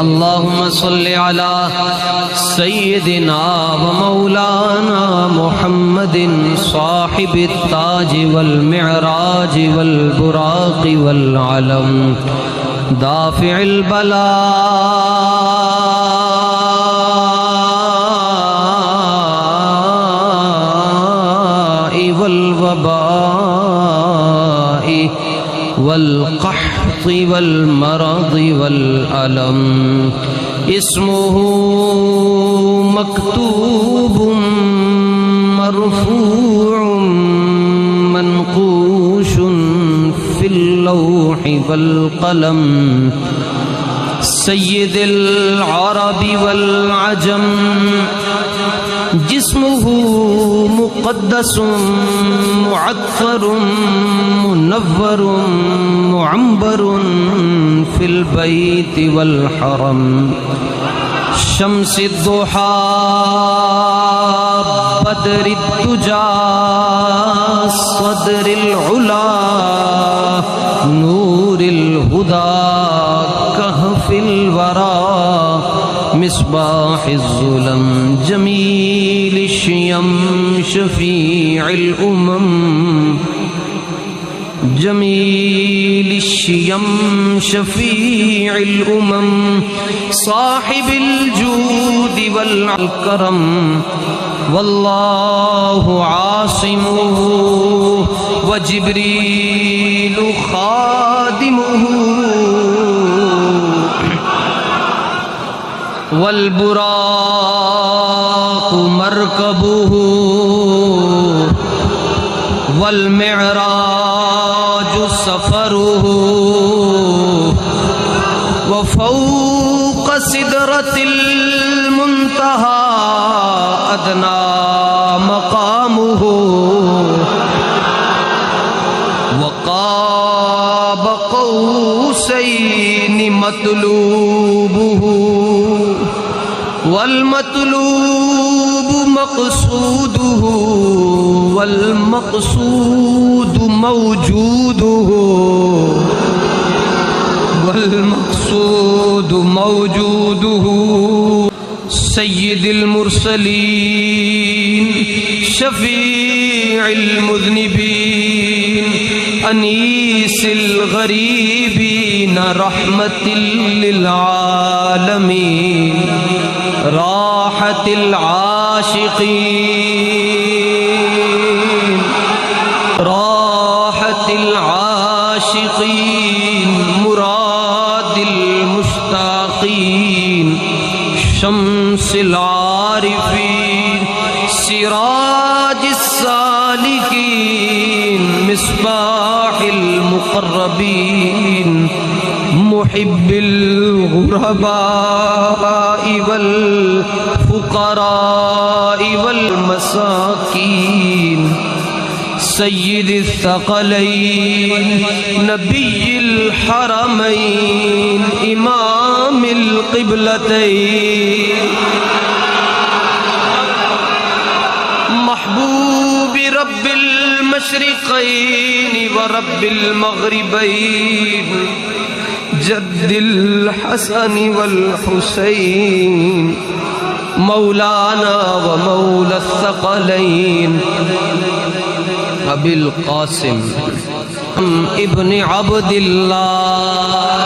اللهم صل على سيدنا ومولانا محمد صاحب التاج والمعراج والبراق والعلم دافع البلاء والوباء والقحط والمرض والألم اسمه مكتوب مرفوع منقوش في اللوح والقلم سيد العرب والعجم جسمه مقدس معطر منور معنبر في البيت والحرم شمس الضحى بدر الدجى صدر العلا نور الهدى كهف الورى مصباح الظلم جميل الشيم شفيع الأمم جميل الشيم شفيع الأمم صاحب الجود والكرم والله عاصمه وجبريل خادمه والبراق مركبه والمعراج سفره وفوق سدرة المنتهى أدنى مقامه وقاب قوسين مطلوبه والمطلوب مقصوده والمقصود موجوده والمقصود موجوده سيد المرسلين شفيع المذنبين أنيس الغريبين رحمة للعالمين راحة العاشقين راحة العاشقين مراد المشتاقين شمس العارفين سراج السالكين مصباح المقربين محب الغرباء والفقراء والمساكين سيد الثقلين نبي الحرمين إمام القبلتين محبوب رب المشرقين ورب المغربين جد الحسن والحسين مولانا ومولى الثقلين أبي القاسم ابن عبد الله